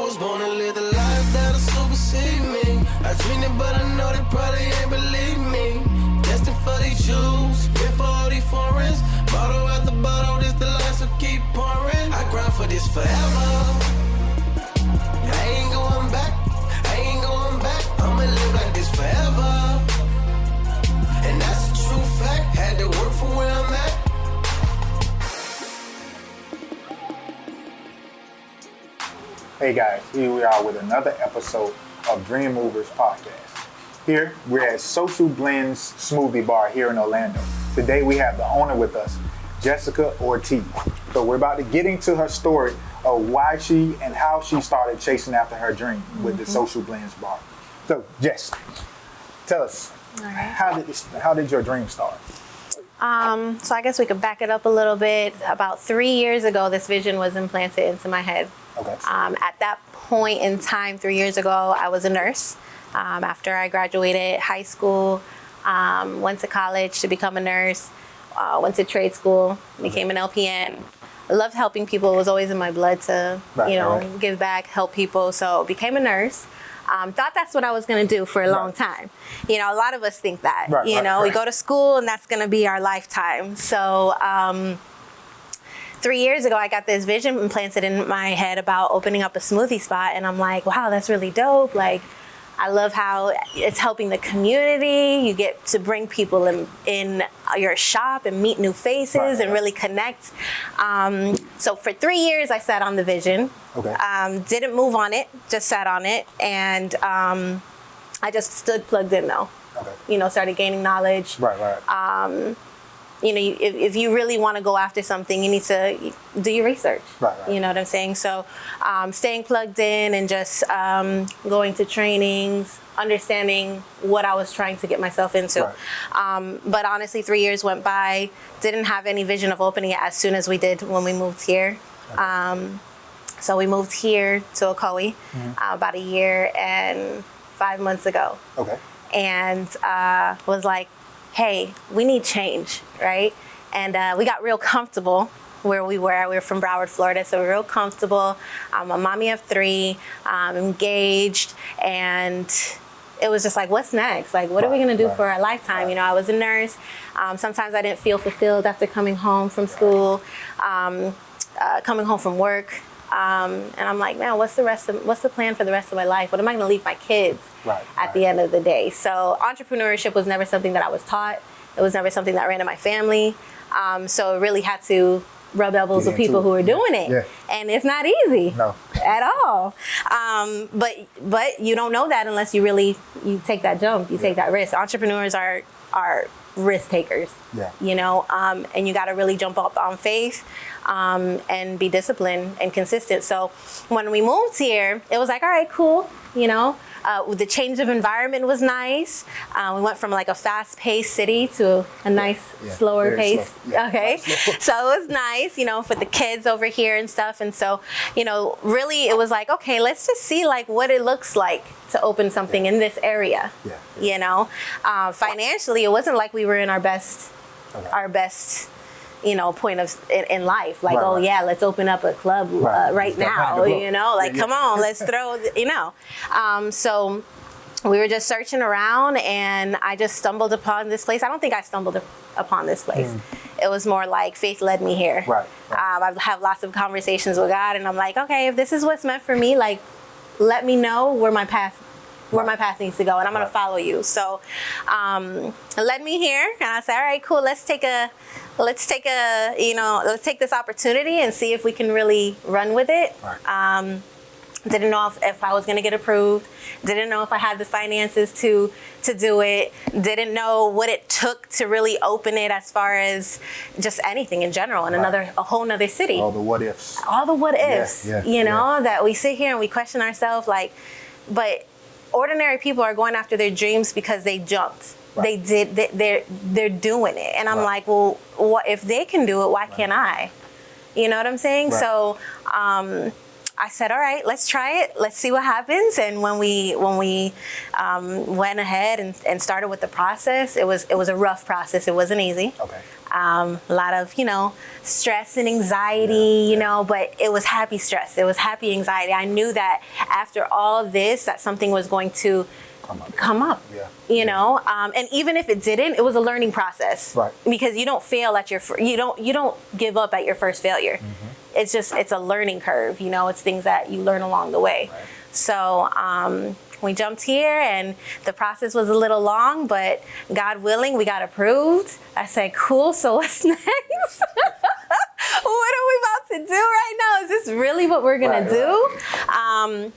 was born to live the life that'll supersede me. I dreamed it, but I know they probably ain't believe me. Destined for these shoes, been for all these foreigns. Bottle after bottle, this the last, so keep pouring. I grind for this forever. I ain't going back, I ain't going back. I'ma live like this forever. And that's a true fact, had to work for where I'm at. Hey guys, here we are with another episode of DreamMovers podcast. Here, we're at Social Blends Smoothie Bar here in Orlando. Today we have the owner with us, Jessica Ortiz. So we're about to get into her story of why she and how she started chasing after her dream with the Social Blends Bar. So Jess, tell us, how did your dream start? So I guess we could back it up a little bit. About 3 years ago, this vision was implanted into my head. Okay. At that point in time, 3 years ago, I was a nurse. After I graduated high school, went to college to become a nurse, went to trade school, became an LPN. I loved helping people. It was always in my blood to, give back, help people. So became a nurse. Thought that's what I was going to do for a long time. A lot of us think that, we go to school and that's going to be our lifetime. So 3 years ago, I got this vision implanted in my head about opening up a smoothie spot. And I'm like, wow, that's really dope. Like, I love how it's helping the community. You get to bring people in your shop and meet new faces and really connect. So for 3 years, I sat on the vision. Okay. Didn't move on it, just sat on it. And I just stood plugged in though. Okay. Started gaining knowledge. Right. If you really want to go after something, you need to do your research. Right. You know what I'm saying? So staying plugged in and just going to trainings, understanding what I was trying to get myself into. Right. But honestly, 3 years went by, didn't have any vision of opening it as soon as we did when we moved here. Okay. So we moved here to Ocoee about 1 year and 5 months ago. Okay. And was like, hey, we need change, right? And we got real comfortable where we were. We were from Broward, Florida, so we were real comfortable. I'm a mommy of 3, engaged, and it was just like, what's next? Like, what are we gonna do for our lifetime? I was a nurse. Sometimes I didn't feel fulfilled after coming home from school, coming home from work. And I'm like, man, what's the plan for the rest of my life? What am I going to leave my kids at the end of the day? So entrepreneurship was never something that I was taught. It was never something that ran in my family. So it really had to rub elbows with people who are doing it. Yeah. And it's not easy at all. But you don't know that unless you take that jump, you take that risk. Entrepreneurs are risk takers, and you got to really jump up on faith and be disciplined and consistent. So when we moved here, it was like, all right, cool. The change of environment was nice. We went from like a fast-paced city to a nice, slower pace. Slow. Okay, so it was nice, for the kids over here and stuff. And so, really, it was like, okay, let's just see like what it looks like to open something in this area. Financially, it wasn't like we were in our best point in life, like, let's open up a club right now, come on, let's throw, so we were just searching around and I just stumbled upon this place. I don't think I stumbled upon this place. It was more like faith led me here. I've had lots of conversations with God and I'm like, okay, if this is what's meant for me, like, let me know where my path needs to go, and I'm gonna follow you. So led me here, and I said, all right, cool. Let's take this opportunity and see if we can really run with it. Didn't know if I was gonna get approved. Didn't know if I had the finances to do it. Didn't know what it took to really open it, as far as just anything in general in a whole nother city. All the what ifs. That we sit here and we question ourselves, like, but ordinary people are going after their dreams because they jumped. They're doing it. And I'm like, well, what if they can do it, why can't I? You know what I'm saying? So I said, all right, let's try it. Let's see what happens. And when we went ahead and started with the process, it was a rough process. It wasn't easy. A lot of, stress and anxiety, but it was happy stress. It was happy anxiety. I knew that after all this, that something was going to come up. And even if it didn't, it was a learning process. Right. Because you don't fail at you don't give up at your first failure. Mm-hmm. It's a learning curve. It's things that you learn along the way. Right. So we jumped here, and the process was a little long, but God willing, we got approved. I said, cool, so what's next? What are we about to do right now? Is this really what we're going to do? Right.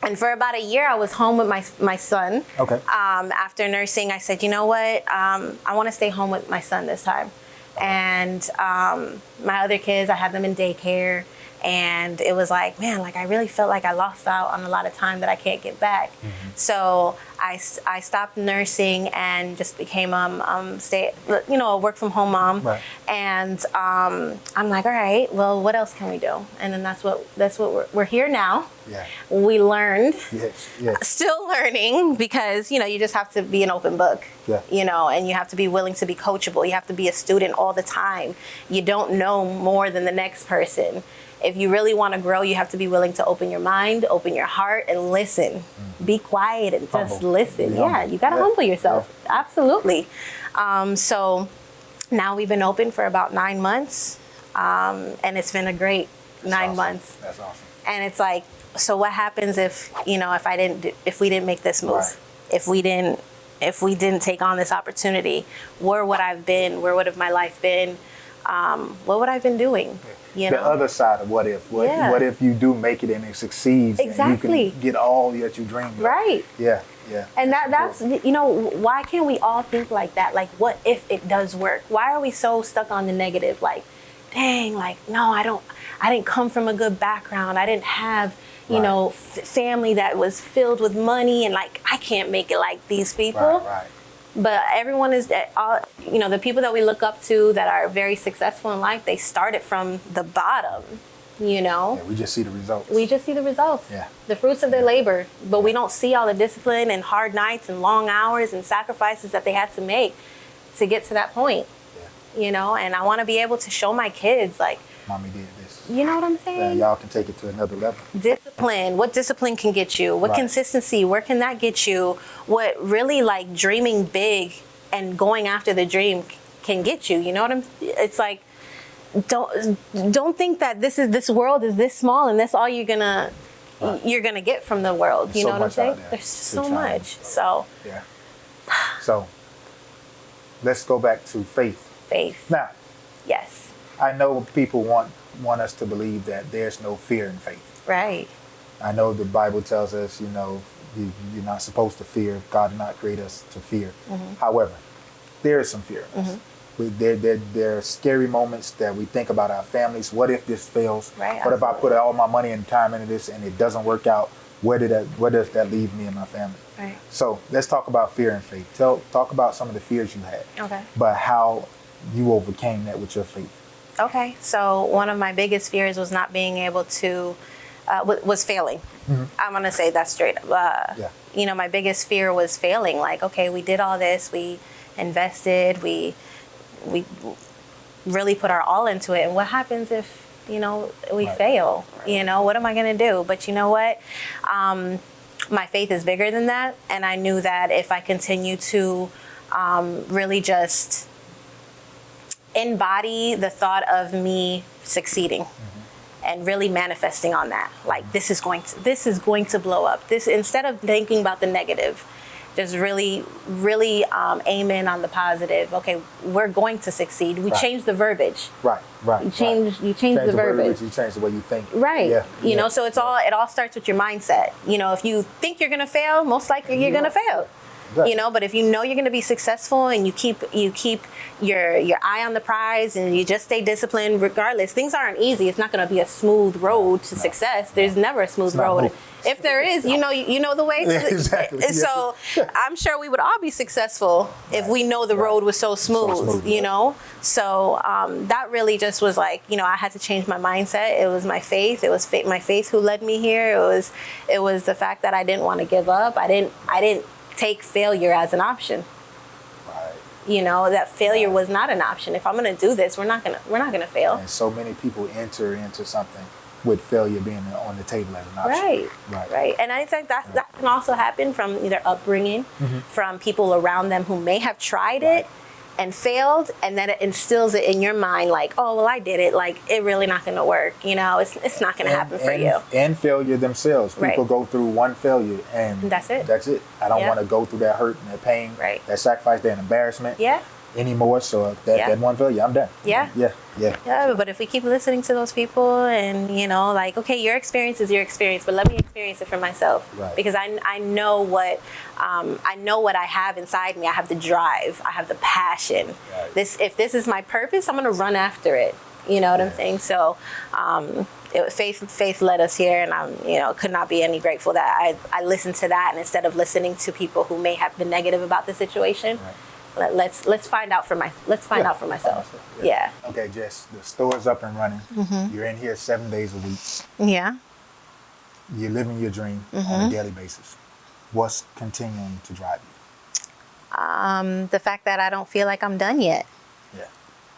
And for about a year, I was home with my son. Okay. After nursing, I said, you know what? I want to stay home with my son this time. And my other kids, I had them in daycare. And it was like, man, I really felt like I lost out on a lot of time that I can't get back. Mm-hmm. So I stopped nursing and just became a work from home mom. Right. And I'm like, all right, well, what else can we do? And then that's what we're here now. Yeah. We learned. Yes. Still learning, because you just have to be an open book. Yeah. And you have to be willing to be coachable. You have to be a student all the time. You don't know more than the next person. If you really want to grow, you have to be willing to open your mind, open your heart, and listen. Mm-hmm. Be quiet and just listen. Yeah, you got to humble yourself. Yeah. Absolutely. So now we've been open for about 9 months, and it's been a great 9 months. That's awesome. And it's like, so what happens if we didn't make this move? Right. If we didn't take on this opportunity, where would I have been? Where would have my life been? What would I have been doing? The other side of what if. What if you do make it and it succeeds? Exactly. And you can get all that you dreamed of. Right. Yeah. And that's why can't we all think like that? Like, what if it does work? Why are we so stuck on the negative? Like, dang, no, I didn't come from a good background. I didn't have, family that was filled with money, and I can't make it like these people. Right. But everyone is, the people that we look up to that are very successful in life, they started from the bottom, Yeah, we just see the results. Yeah. The fruits of their labor. But we don't see all the discipline and hard nights and long hours and sacrifices that they had to make to get to that point. Yeah. And I want to be able to show my kids, Mommy did this. You know what I'm saying? Y'all can take it to another level. Discipline. What discipline can get you? What consistency? Where can that get you? What really dreaming big and going after the dream can get you? You know what it's like, don't think that this world is this small and that's all you're gonna get from the world. You know what I'm saying? There's so much. So yeah. So let's go back to faith. Now. Yes. I know people want us to believe that there's no fear in faith. Right. I know the Bible tells us, you're not supposed to fear. God did not create us to fear. Mm-hmm. However, there is some fear in us. Mm-hmm. There are scary moments that we think about our families. What if this fails? Right, what if I put all my money and time into this and it doesn't work out? Where does that leave me and my family? Right. So let's talk about fear and faith. Talk about some of the fears you had. Okay. But how you overcame that with your faith. Okay, so one of my biggest fears was not being able to, was failing. Mm-hmm. I'm going to say that straight up. My biggest fear was failing. Okay, we did all this, we invested, we really put our all into it. And what happens if, we fail? What am I going to do? But you know what? My faith is bigger than that. And I knew that if I continue to really just embody the thought of me succeeding and really manifesting on that, this is going to blow up. This, instead of thinking about the negative, just really aim in on the positive. Okay, we're going to succeed. We change the verbiage. Right. You change the verbiage. You change the way you think. Right. Yeah. So it all starts with your mindset. If you think you're gonna fail, most likely you're gonna fail. Right. But if you're going to be successful and you keep your eye on the prize and you just stay disciplined regardless, things aren't easy. It's not going to be a smooth road to success. There's never a smooth road. If there is, you know the way. Exactly. So I'm sure we would all be successful if we know the road was so smooth, So that really just was I had to change my mindset. It was my faith. It was my faith who led me here. It was the fact that I didn't want to give up. I didn't take failure as an option. You know, that failure was not an option. If I'm going to do this, we're not going to fail. And so many people enter into something with failure being on the table as an option. Right. And I think that can also happen from either upbringing, from people around them who may have tried it and failed, and then it instills it in your mind like, oh, well, I did it. Like, it really not going to work. You know, it's not going to happen for you. And failure themselves. People go through one failure and that's it. I don't want to go through that hurt and that pain, that sacrifice, that embarrassment anymore. So that one failure, I'm done. Yeah, but if we keep listening to those people and, you know, like, okay, your experience is your experience, but let me experience it for myself. Because I know what I have inside me. I have the drive. I have the passion. If this is my purpose, I'm going to run after it. You know what I'm saying? So faith led us here, and I'm, you know, could not be any grateful that I listened to that, and instead of listening to people who may have been negative about the situation, let's find out for myself. Yeah. Okay, Jess, the store's up and running. You're in here 7 days a week. Yeah. You're living your dream on a daily basis. What's continuing to drive you? The fact that I don't feel like I'm done yet.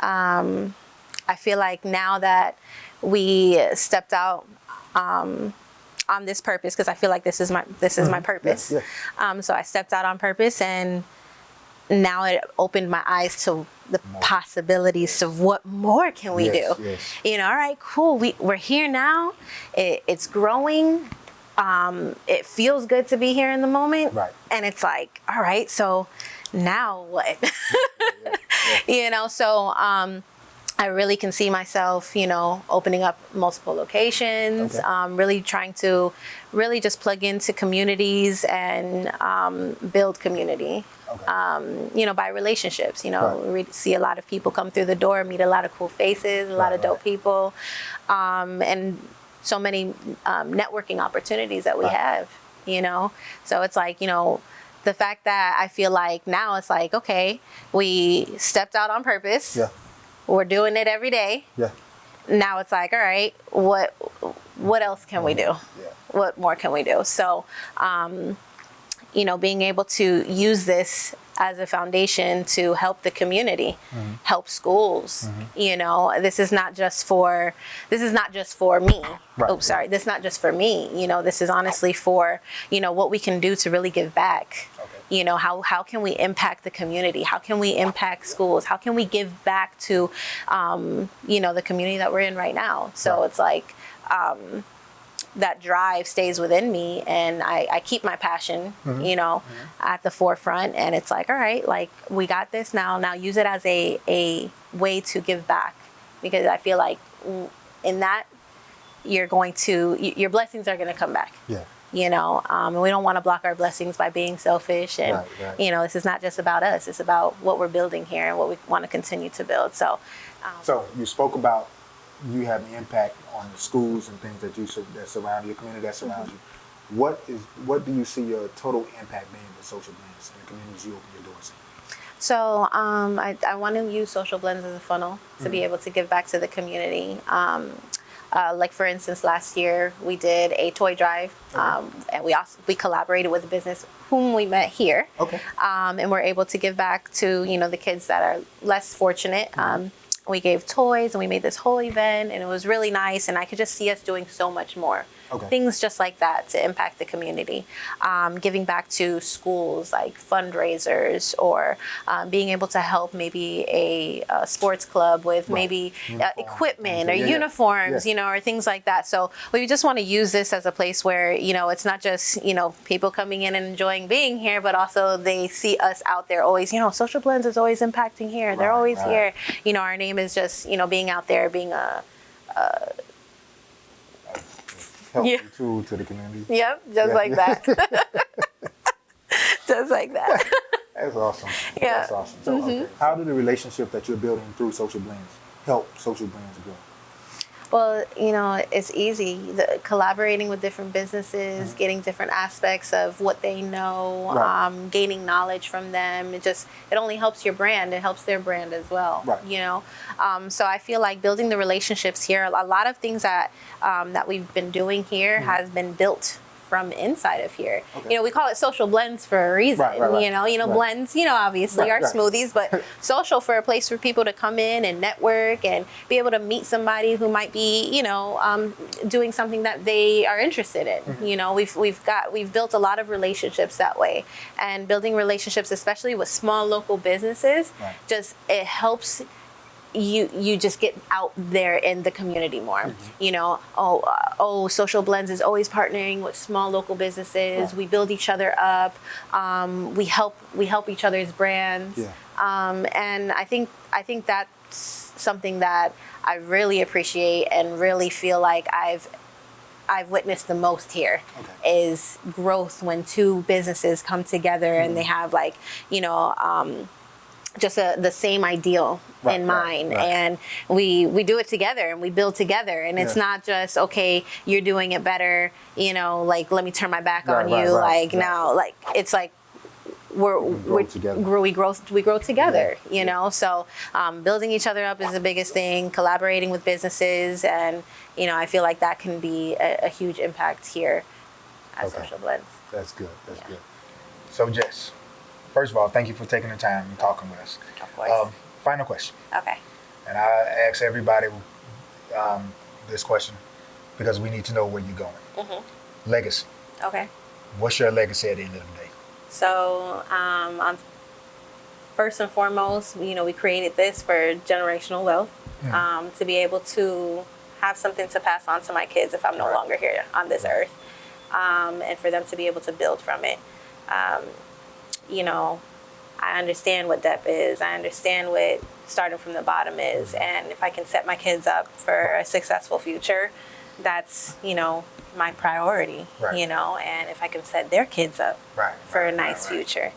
I feel like now that we stepped out on this purpose, because I feel like this is my purpose. So I stepped out on purpose, and now it opened my eyes to the possibilities of what more can we do. You know, all right, cool. We're here now. It's growing. It feels good to be here in the moment. And it's like, all right, so now what? You know, so I really can see myself, you know, opening up multiple locations, really trying to really just plug into communities and build community, you know, by relationships. You know, we see a lot of people come through the door, meet a lot of cool faces, a lot of dope people, and so many networking opportunities that we have, you know. So it's like, you know, the fact that I feel like now it's like, okay, we stepped out on purpose. We're doing it every day. Now it's like, all right, what else can we do? What more can we do? So, you know, being able to use this as a foundation to help the community, help schools. You know, this is not just for me. This is not just for me. You know, this is honestly for, you know, what we can do to really give back. You know, how can we impact the community? How can we impact schools? How can we give back to, you know, the community that we're in right now? So it's like, that drive stays within me, and I keep my passion, you know, at the forefront. And it's like, all right, like, we got this now. Now use it as a way to give back, because I feel like in that your blessings are going to come back. You know, and we don't want to block our blessings by being selfish. And, you know, this is not just about us. It's about what we're building here and what we want to continue to build. So, so you spoke about you having an impact on the schools and things that surround your community, that surrounds you. What do you see your total impact being with Social Blends and the communities you open your doors in? So I want to use Social Blends as a funnel to be able to give back to the community. Like, for instance, last year we did a toy drive, and we collaborated with a business whom we met here, and we're able to give back to, you know, the kids that are less fortunate. We gave toys, and we made this whole event, and it was really nice, and I could just see us doing so much more. Things just like that to impact the community. Giving back to schools, like fundraisers, or being able to help maybe a sports club with maybe equipment or uniforms, you know, or things like that. So we just want to use this as a place where, you know, it's not just, you know, people coming in and enjoying being here, but also they see us out there always, you know, Social Blends is always impacting here. They're always here. You know, our name is just, you know, being out there, being a helpful tool to the community. Just like that. Just like that. That's awesome. That's awesome. So, how do the relationship that you're building through Social Blends help Social Blends grow? Well, you know, it's easy. Collaborating with different businesses, getting different aspects of what they know, gaining knowledge from them. It only helps your brand. It helps their brand as well. You know, so I feel like building the relationships here. A lot of things that that we've been doing here has been built from inside of here. Okay. You know, we call it social blends for a reason. Right. You know, Right. blends, you know, obviously Right, are right. smoothies, but social for a place for people to come in and network and be able to meet somebody who might be, you know, doing something that they are interested in. Mm-hmm. You know, we've built a lot of relationships that way, and building relationships, especially with small local businesses, Right. just it helps you just get out there in the community more. Mm-hmm. You know, Social Blends is always partnering with small local businesses. Right. We build each other up. We help each other's brands. Yeah. And I think that's something that I really appreciate and really feel like I've witnessed the most here. Okay. Is growth when two businesses come together and they have, like, you know, just the same ideal Right, in right, mind, right. and we do it together and we build together, and it's Yeah. not just, okay, you're doing it better, you know, like, let me turn my back on Right, you, right, like, right. now, like, it's like grow together. we grow together, Yeah. you know. So building each other up is the biggest thing. Collaborating with businesses, and you know, I feel like that can be a huge impact here at Okay. Social Blends. That's good. That's Yeah. good. So, Jess, first of all, thank you for taking the time and talking with us. Of course. Final question. Okay. And I ask everybody this question because we need to know where you're going. Mm-hmm. Legacy. Okay. What's your legacy at the end of the day? So, first and foremost, you know, we created this for generational wealth, to be able to have something to pass on to my kids if I'm no Right. longer here on this earth, and for them to be able to build from it. You know, I understand what debt is. I understand what starting from the bottom is, and if I can set my kids up for a successful future, that's, you know, my priority. Right. You know, and if I can set their kids up Right. for a right, nice right, right. future,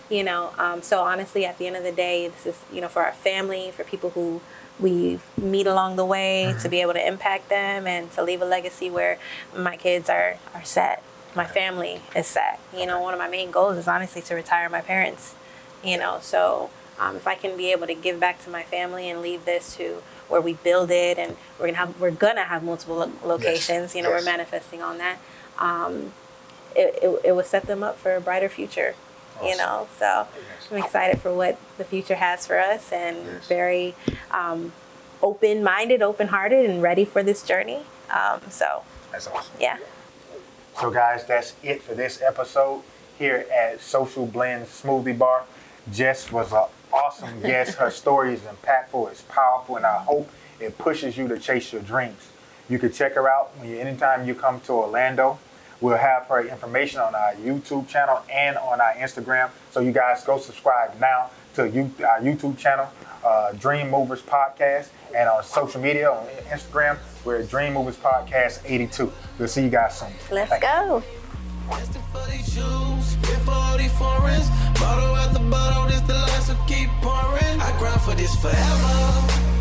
you know. So honestly, at the end of the day, this is, you know, for our family, for people who we meet along the way, to be able to impact them and to leave a legacy where my kids are set, my family is set. You know, one of my main goals is honestly to retire my parents, you know. So if I can be able to give back to my family and leave this to where we build it, and we're gonna have multiple locations. Yes. You know, Yes. we're manifesting on that. It would set them up for a brighter future. You Awesome. know, so Yes. I'm excited for what the future has for us, and Yes. very open-minded, open-hearted, and ready for this journey. So That's awesome. yeah. So, guys, that's it for this episode here at Social Blends Smoothie Bar. Jess was an awesome guest. Her story is impactful, it's powerful, and I hope it pushes you to chase your dreams. You can check her out anytime you come to Orlando. We'll have her information on our YouTube channel and on our Instagram. So you guys go subscribe now to our YouTube channel, DreamMovers Podcast, and on social media on Instagram, we're at DreamMovers Podcast 82. We'll see you guys soon. Let's Thank you. go. Destined for these shoes, been for all these foreigns. Bottle after bottle, this the last, so keep pouring. I grind for this forever.